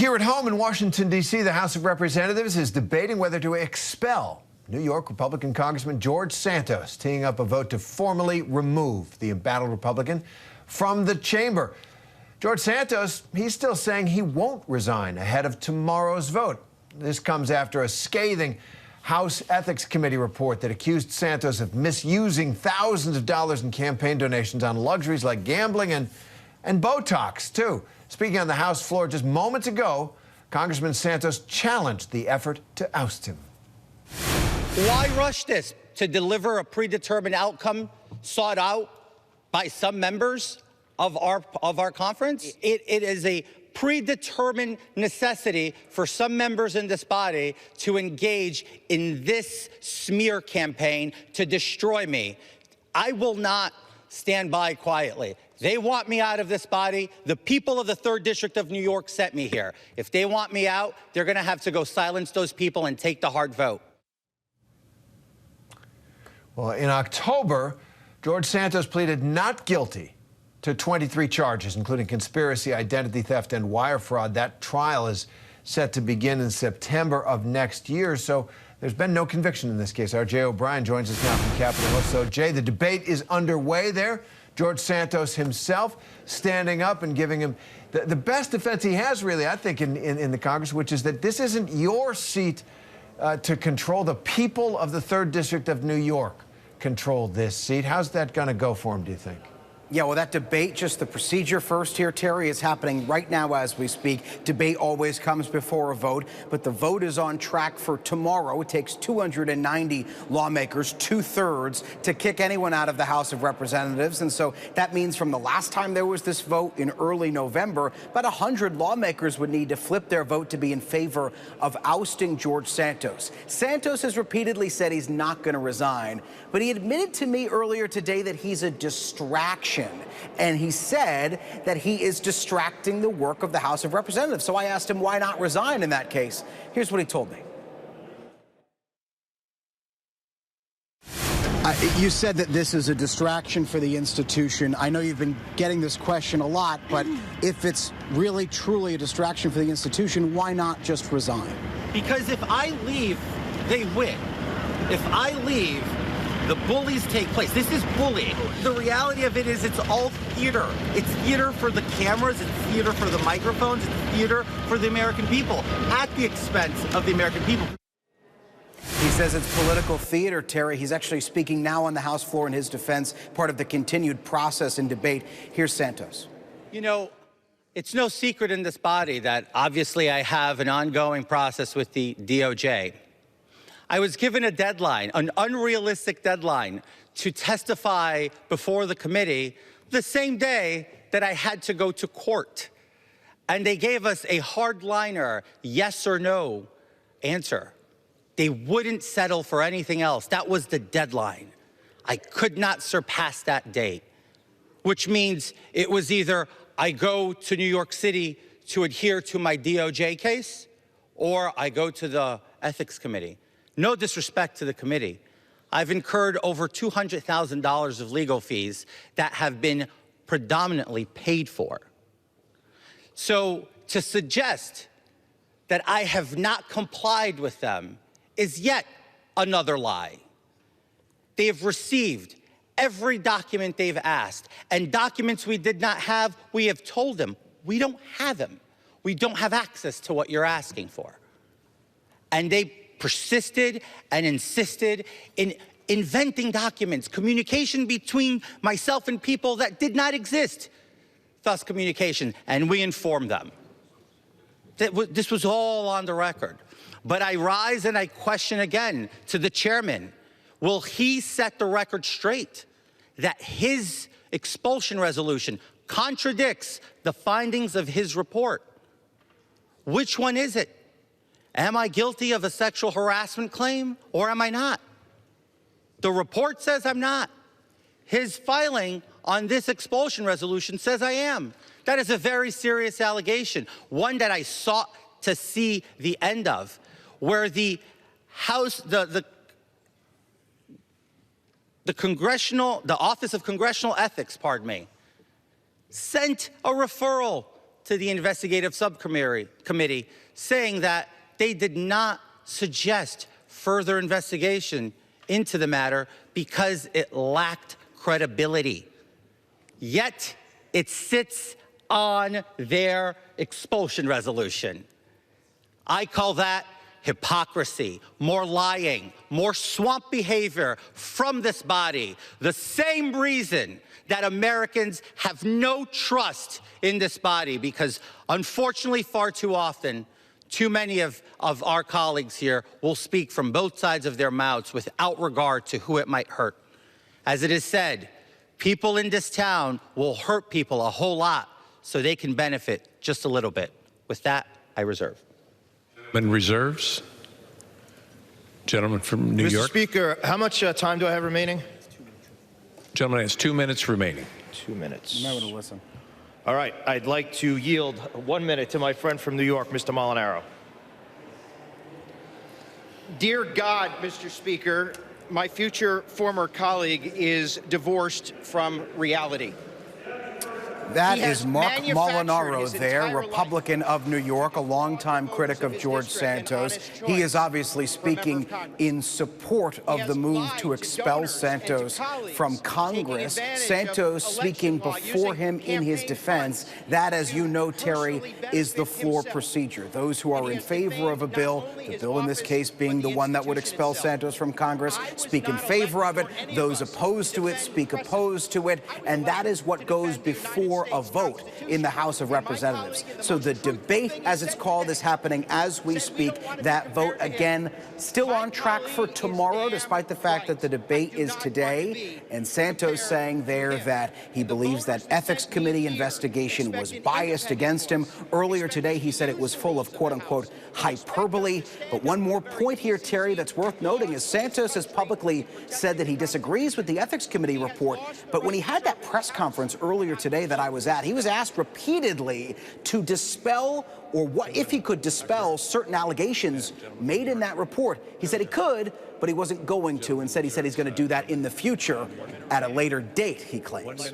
Here at home in Washington, D.C., the House of Representatives is debating whether to expel New York Republican Congressman George Santos, teeing up a vote to formally remove the embattled Republican from the chamber. George Santos, he's still saying he won't resign ahead of tomorrow's vote. This comes after a scathing House Ethics Committee report that accused Santos of misusing thousands of dollars in campaign donations on luxuries like gambling and Botox, too. Speaking on the House floor just moments ago, Congressman Santos challenged the effort to oust him. Why rush this to deliver a predetermined outcome sought out by some members of our conference? It is a predetermined necessity for some members in this body to engage in this smear campaign to destroy me. I will not stand by quietly. They want me out of this body. The people of the 3rd District of New York sent me here. If they want me out, they're going to have to go silence those people and take the hard vote. Well, in October, George Santos pleaded not guilty to 23 charges, including conspiracy, identity theft, and wire fraud. That trial is set to begin in September of next year, so there's been no conviction in this case. Our Jay O'Brien joins us now from Capitol Hill. So, Jay, the debate is underway there. George Santos himself standing up and giving him the best defense he has, really, I think, in the Congress, which is that this isn't your seat to control. The people of the 3rd District of New York control this seat. How's that going to go for him, do you think? Yeah, well, that debate, just the procedure first here, Terry, is happening right now as we speak. Debate always comes before a vote, but the vote is on track for tomorrow. It takes 290 lawmakers, 2/3, to kick anyone out of the House of Representatives. And so that means from the last time there was this vote in early November, about 100 lawmakers would need to flip their vote to be in favor of ousting George Santos. Santos has repeatedly said he's not going to resign, but he admitted to me earlier today that he's a distraction. And he said that he is distracting the work of the House of Representatives. So I asked him why not resign in that case. Here's what he told me. You said that this is a distraction for the institution. I know you've been getting this question a lot, but if it's really, truly a distraction for the institution, why not just resign? Because if I leave, they win. If I leave, the bullies take place. This is bullying. The reality of it is it's all theater. It's theater for the cameras. It's theater for the microphones. It's theater for the American people at the expense of the American people. He says it's political theater, Terry. He's actually speaking now on the House floor in his defense, part of the continued process and debate. Here's Santos. You know, it's no secret in this body that obviously I have an ongoing process with the DOJ. I was given a deadline, an unrealistic deadline, to testify before the committee the same day that I had to go to court. And they gave us a hardliner, yes or no answer. They wouldn't settle for anything else. That was the deadline. I could not surpass that date, which means it was either I go to New York City to adhere to my DOJ case, or I go to the Ethics Committee. No disrespect to the committee. I've incurred over $200,000 of legal fees that have been predominantly paid for. So to suggest that I have not complied with them is yet another lie. They have received every document they've asked, and documents we did not have, we have told them, we don't have them. We don't have access to what you're asking for. And they persisted and insisted in inventing documents, communication between myself and people that did not exist, thus communication, and we informed them. This was all on the record. But I rise and I question again to the chairman, will he set the record straight that his expulsion resolution contradicts the findings of his report? Which one is it? Am I guilty of a sexual harassment claim or am I not? The report says I'm not. His filing on this expulsion resolution says I am. That is a very serious allegation, one that I sought to see the end of, where the House, the Office of Congressional Ethics, sent a referral to the investigative subcommittee saying that they did not suggest further investigation into the matter because it lacked credibility. Yet it sits on their expulsion resolution. I call that hypocrisy, more lying, more swamp behavior from this body. The same reason that Americans have no trust in this body, because unfortunately far too often, too many of our colleagues here will speak from both sides of their mouths without regard to who it might hurt. As it is said, people in this town will hurt people a whole lot so they can benefit just a little bit. With that, I reserve. Reserves. Gentleman from New York. Mr. Speaker, how much time do I have remaining? Gentleman has 2 minutes remaining. 2 minutes. You might want to listen. All right, I'd like to yield 1 minute to my friend from New York, Mr. Molinaro. Dear God, Mr. Speaker, my future former colleague is divorced from reality. That He has is Mark manufactured Molinaro his there, entire Republican of New York, a longtime critic of George Santos. He is obviously speaking in support of the move to expel Santos from Congress. Santos speaking before him in his defense. That, as you know, Terry, is the floor procedure. Those who are in favor of a bill, the bill in this case being the one that would expel Santos from Congress, speak in favor of it. Those opposed to it speak opposed to it. And that is what goes before a vote in the House of Representatives. So the debate, as it's called, is happening as we speak. That vote, again, still on track for tomorrow, despite the fact that the debate is today. And Santos saying there that he believes that ethics committee investigation was biased against him. Earlier today, he said it was full of, quote unquote, hyperbole. But one more point here, Terry, that's worth noting is Santos has publicly said that he disagrees with the ethics committee report. But when he had that press conference earlier today that I was at, he was asked repeatedly to dispel, or what if he could dispel certain allegations made in that report. He said he could, but he wasn't going to. Instead, he said he's going to do that in the future at a later date, he claims.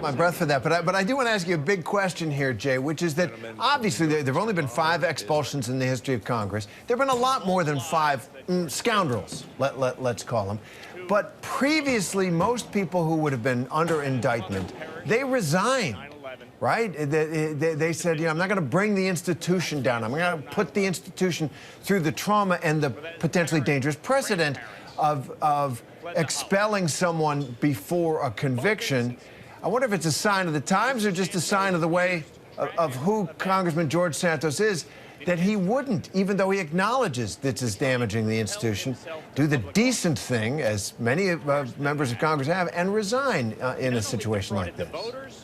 My breath for that, but I do want to ask you a big question here, Jay, which is that obviously there have only been 5 expulsions in the history of Congress. There have been a lot more than 5 scoundrels, let's call them. But previously, most people who would have been under indictment, they resigned, right? They said, you know, I'm not going to bring the institution down. I'm going to put the institution through the trauma and the potentially dangerous precedent of expelling someone before a conviction. I wonder if it's a sign of the times or just a sign of the way of who Congressman George Santos is, that he wouldn't, even though he acknowledges this is damaging the institution, do the decent thing, as many members of Congress have, and resign in a situation like this.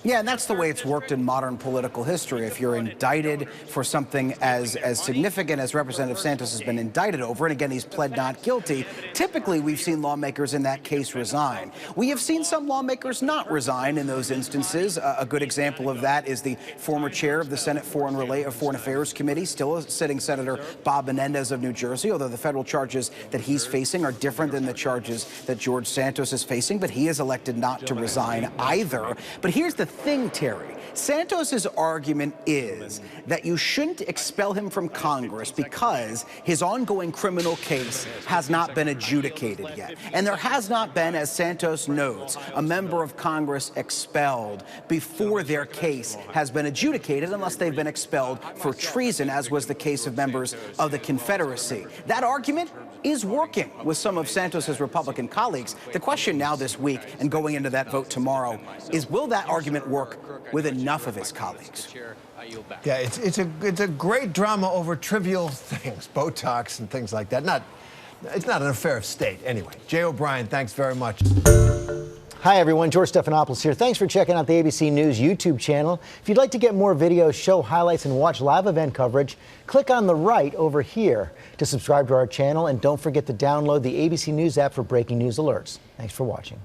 Yeah, and that's the way it's worked in modern political history. If you're indicted for something as significant as Representative Santos has been indicted over, and again, he's pled not guilty, typically we've seen lawmakers in that case resign. We have seen some lawmakers not resign in those instances. A good example of that is the former chair of the Senate Foreign Affairs Committee, still a sitting Senator Bob Menendez of New Jersey, although the federal charges that he's facing are different than the charges that George Santos is facing, but he has elected not to resign either. But here's the thing, Terry. Santos's argument is that you shouldn't expel him from Congress because his ongoing criminal case has not been adjudicated yet. And there has not been, as Santos notes, a member of Congress expelled before their case has been adjudicated unless they've been expelled for treason, as was the case of members of the Confederacy. That argument is working with some of Santos's Republican colleagues. The question now this week and going into that vote tomorrow is, will that argument work with enough of his colleagues? Yeah, it's a great drama over trivial things, Botox and things like that. It's not an affair of state. Anyway, Jay O'Brien, thanks very much. Hi, everyone. George Stephanopoulos here. Thanks for checking out the ABC News YouTube channel. If you'd like to get more videos, show highlights, and watch live event coverage, click on the right over here to subscribe to our channel. And don't forget to download the ABC News app for breaking news alerts. Thanks for watching.